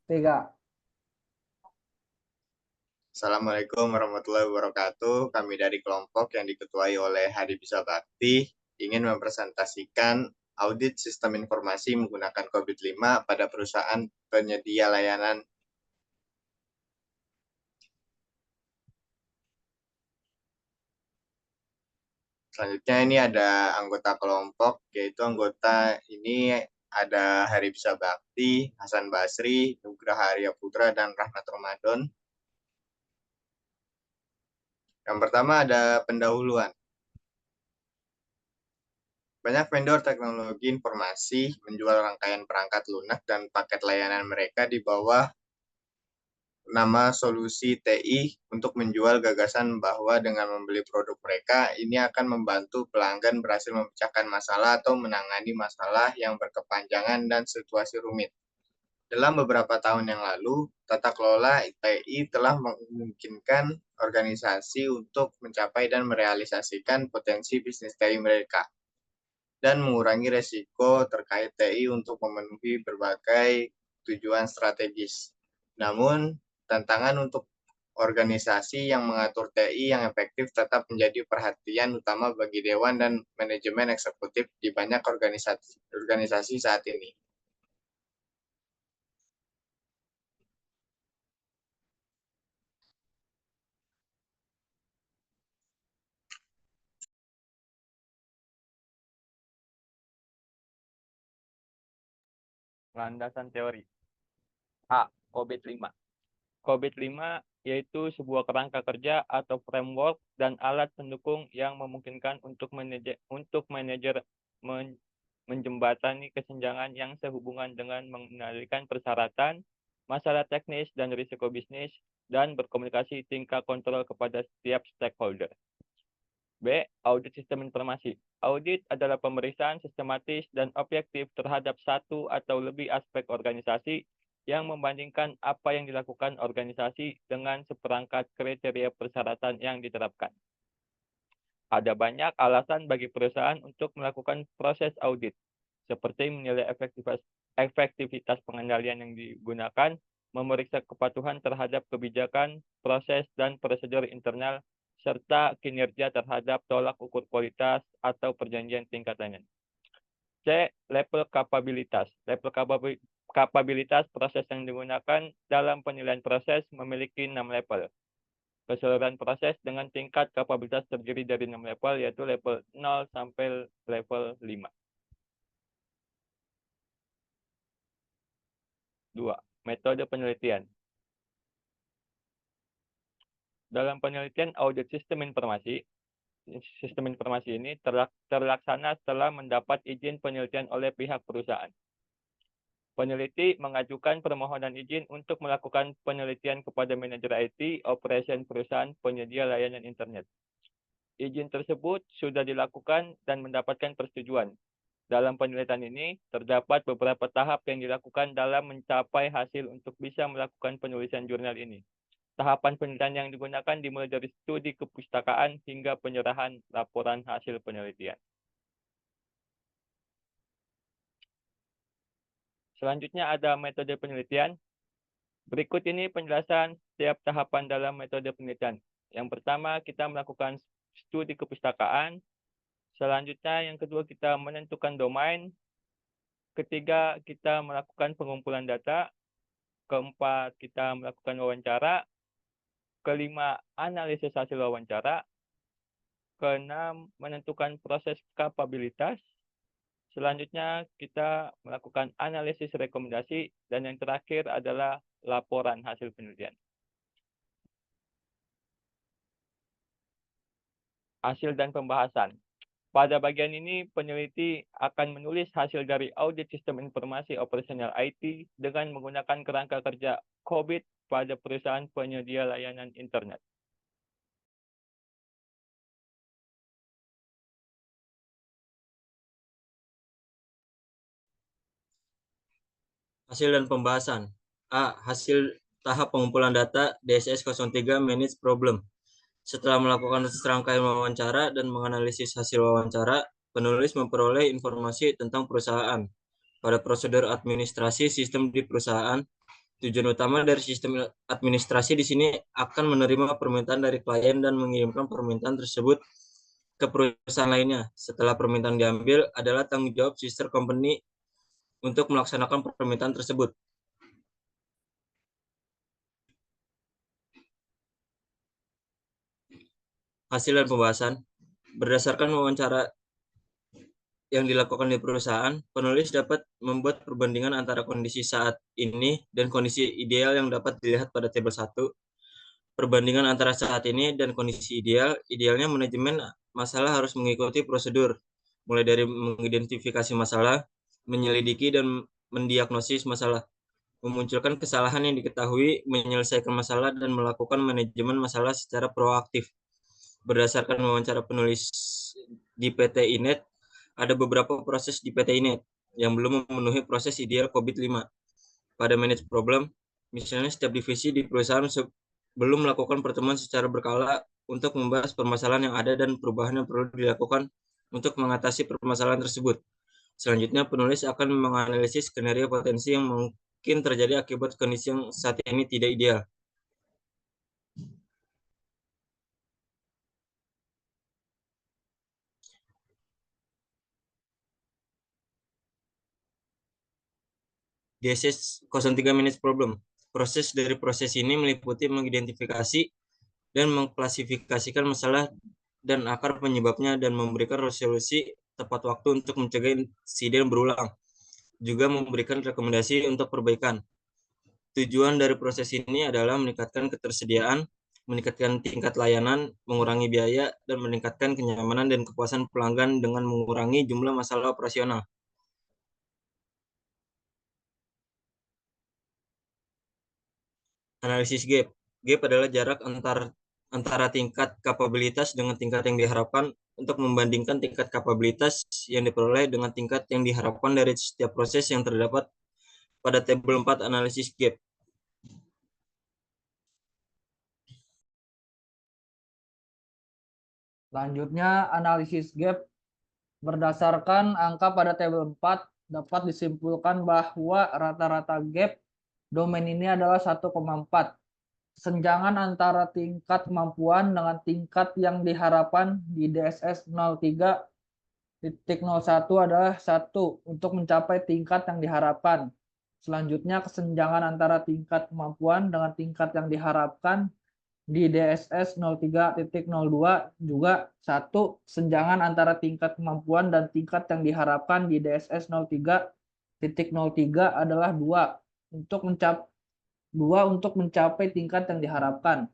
Tiga. Assalamualaikum warahmatullahi wabarakatuh. Kami dari kelompok yang diketuai oleh Hadi Bisa Bakti ingin mempresentasikan audit sistem informasi menggunakan COVID-5 pada perusahaan penyedia layanan. Selanjutnya ini ada anggota kelompok, yaitu anggota ini ada Hari Bisa Bakti, Hasan Basri, Nugraha Arya Putra, dan Rahmat Ramadan. Yang pertama ada pendahuluan. Banyak vendor teknologi informasi menjual rangkaian perangkat lunak dan paket layanan mereka di bawah nama solusi TI untuk menjual gagasan bahwa dengan membeli produk mereka, ini akan membantu pelanggan berhasil memecahkan masalah atau menangani masalah yang berkepanjangan dan situasi rumit. Dalam beberapa tahun yang lalu, tata kelola TI telah memungkinkan organisasi untuk mencapai dan merealisasikan potensi bisnis TI mereka dan mengurangi resiko terkait TI untuk memenuhi berbagai tujuan strategis. Namun, tantangan untuk organisasi yang mengatur TI yang efektif tetap menjadi perhatian utama bagi Dewan dan manajemen eksekutif di banyak organisasi saat ini. Landasan teori. A. COVID-5. COVID-5 yaitu sebuah kerangka kerja atau framework dan alat pendukung yang memungkinkan untuk manajer menjembatani kesenjangan yang sehubungan dengan mengendalikan persyaratan, masalah teknis dan risiko bisnis, dan berkomunikasi tingkat kontrol kepada setiap stakeholder. B. Audit sistem informasi. Audit adalah pemeriksaan sistematis dan objektif terhadap satu atau lebih aspek organisasi yang membandingkan apa yang dilakukan organisasi dengan seperangkat kriteria persyaratan yang diterapkan. Ada banyak alasan bagi perusahaan untuk melakukan proses audit, seperti menilai efektivitas pengendalian yang digunakan, memeriksa kepatuhan terhadap kebijakan, proses, dan prosedur internal, serta kinerja terhadap tolak ukur kualitas atau perjanjian tingkat layanan. C. Level kapabilitas. Level kapabilitas proses yang digunakan dalam penilaian proses memiliki 6 level. Keseluruhan proses dengan tingkat kapabilitas terdiri dari 6 level, yaitu level 0 sampai level 5. 2. Metode penelitian. Dalam penelitian audit sistem informasi ini terlaksana setelah mendapat izin penelitian oleh pihak perusahaan. Peneliti mengajukan permohonan izin untuk melakukan penelitian kepada manajer IT, operation perusahaan penyedia layanan internet. Izin tersebut sudah dilakukan dan mendapatkan persetujuan. Dalam penelitian ini, terdapat beberapa tahap yang dilakukan dalam mencapai hasil untuk bisa melakukan penulisan jurnal ini. Tahapan penelitian yang digunakan dimulai dari studi kepustakaan hingga penyerahan laporan hasil penelitian. Selanjutnya ada metode penelitian. Berikut ini penjelasan setiap tahapan dalam metode penelitian. Yang pertama, kita melakukan studi kepustakaan. Selanjutnya, yang kedua, kita menentukan domain. Ketiga, kita melakukan pengumpulan data. Keempat, kita melakukan wawancara. Kelima, analisis hasil wawancara. Keenam, menentukan proses kapabilitas. Selanjutnya, kita melakukan analisis rekomendasi. Dan yang terakhir adalah laporan hasil penelitian. Hasil dan pembahasan. Pada bagian ini, peneliti akan menulis hasil dari audit sistem informasi operasional IT dengan menggunakan kerangka kerja COVID pada perusahaan penyedia layanan internet. Hasil dan pembahasan. A. Hasil tahap pengumpulan data DSS 03 Manage Problem. Setelah melakukan serangkaian wawancara dan menganalisis hasil wawancara, penulis memperoleh informasi tentang perusahaan pada prosedur administrasi sistem di perusahaan, Tujuan utama dari sistem administrasi di sini akan menerima permintaan dari klien dan mengirimkan permintaan tersebut ke perusahaan lainnya. Setelah permintaan diambil adalah tanggung jawab sister company untuk melaksanakan permintaan tersebut. Hasil dan pembahasan. Berdasarkan wawancara yang dilakukan di perusahaan, penulis dapat membuat perbandingan antara kondisi saat ini dan kondisi ideal yang dapat dilihat pada tabel 1. Perbandingan antara saat ini dan kondisi ideal, idealnya manajemen masalah harus mengikuti prosedur, mulai dari mengidentifikasi masalah, menyelidiki dan mendiagnosis masalah, memunculkan kesalahan yang diketahui, menyelesaikan masalah, dan melakukan manajemen masalah secara proaktif. Berdasarkan wawancara penulis di PT INET, ada beberapa proses di PT INET yang belum memenuhi proses ideal COVID-5. Pada manage problem, misalnya setiap divisi di perusahaan belum melakukan pertemuan secara berkala untuk membahas permasalahan yang ada dan perubahan yang perlu dilakukan untuk mengatasi permasalahan tersebut. Selanjutnya, penulis akan menganalisis skenario potensi yang mungkin terjadi akibat kondisi yang saat ini tidak ideal. DSS 03 Manage Problem. Proses dari proses ini meliputi mengidentifikasi dan mengklasifikasikan masalah dan akar penyebabnya dan memberikan resolusi tepat waktu untuk mencegah insiden berulang. Juga memberikan rekomendasi untuk perbaikan. Tujuan dari proses ini adalah meningkatkan ketersediaan, meningkatkan tingkat layanan, mengurangi biaya, dan meningkatkan kenyamanan dan kepuasan pelanggan dengan mengurangi jumlah masalah operasional. Analisis gap. Gap adalah jarak antara tingkat kapabilitas dengan tingkat yang diharapkan untuk membandingkan tingkat kapabilitas yang diperoleh dengan tingkat yang diharapkan dari setiap proses yang terdapat pada tabel 4 analisis gap. Selanjutnya, analisis gap. Berdasarkan angka pada tabel 4, dapat disimpulkan bahwa rata-rata gap domain ini adalah 1,4. Senjangan antara tingkat kemampuan dengan tingkat yang diharapkan di DSS 03.01 adalah 1 untuk mencapai tingkat yang diharapkan. Selanjutnya, kesenjangan antara tingkat kemampuan dengan tingkat yang diharapkan di DSS 03.02 juga 1 senjangan antara tingkat kemampuan dan tingkat yang diharapkan di DSS 03.03 adalah 2 untuk mencapai tingkat yang diharapkan.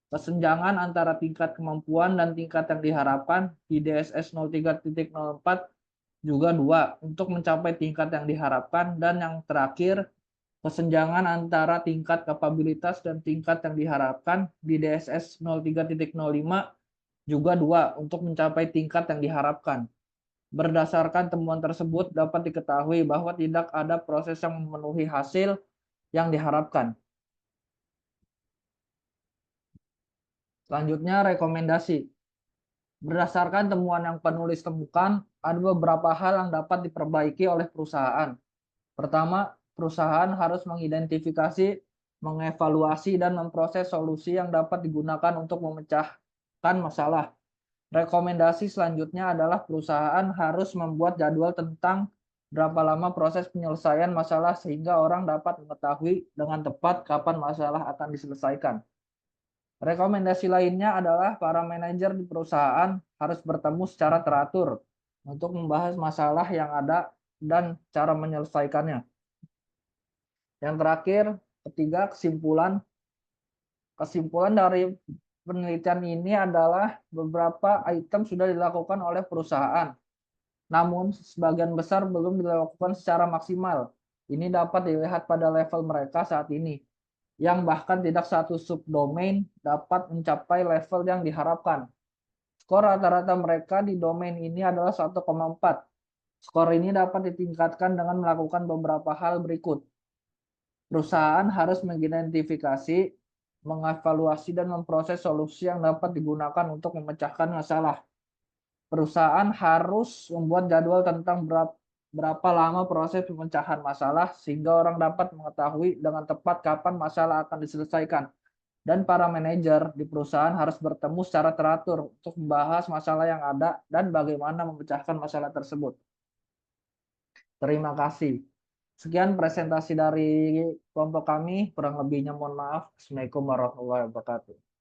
Kesenjangan antara tingkat kemampuan dan tingkat yang diharapkan di DSS 03.04 juga 2 untuk mencapai tingkat yang diharapkan. Dan yang terakhir, kesenjangan antara tingkat kapabilitas dan tingkat yang diharapkan di DSS 03.05 juga 2 untuk mencapai tingkat yang diharapkan. Berdasarkan temuan tersebut dapat diketahui bahwa tidak ada proses yang memenuhi hasil yang diharapkan. Selanjutnya, rekomendasi. Berdasarkan temuan yang penulis temukan, ada beberapa hal yang dapat diperbaiki oleh perusahaan. Pertama, perusahaan harus mengidentifikasi, mengevaluasi, dan memproses solusi yang dapat digunakan untuk memecahkan masalah. Rekomendasi selanjutnya adalah perusahaan harus membuat jadwal tentang berapa lama proses penyelesaian masalah sehingga orang dapat mengetahui dengan tepat kapan masalah akan diselesaikan. Rekomendasi lainnya adalah para manajer di perusahaan harus bertemu secara teratur untuk membahas masalah yang ada dan cara menyelesaikannya. Yang terakhir, ketiga, kesimpulan. Kesimpulan dari penelitian ini adalah beberapa item sudah dilakukan oleh perusahaan, namun sebagian besar belum dilakukan secara maksimal. Ini dapat dilihat pada level mereka saat ini, yang bahkan tidak satu subdomain dapat mencapai level yang diharapkan. Skor rata-rata mereka di domain ini adalah 1,4. Skor ini dapat ditingkatkan dengan melakukan beberapa hal berikut. Perusahaan harus mengidentifikasi, mengevaluasi, dan memproses solusi yang dapat digunakan untuk memecahkan masalah. Perusahaan harus membuat jadwal tentang berapa lama proses pemecahan masalah sehingga orang dapat mengetahui dengan tepat kapan masalah akan diselesaikan. Dan para manajer di perusahaan harus bertemu secara teratur untuk membahas masalah yang ada dan bagaimana memecahkan masalah tersebut. Terima kasih. Sekian presentasi dari kelompok kami, kurang lebihnya mohon maaf. Assalamualaikum warahmatullahi wabarakatuh.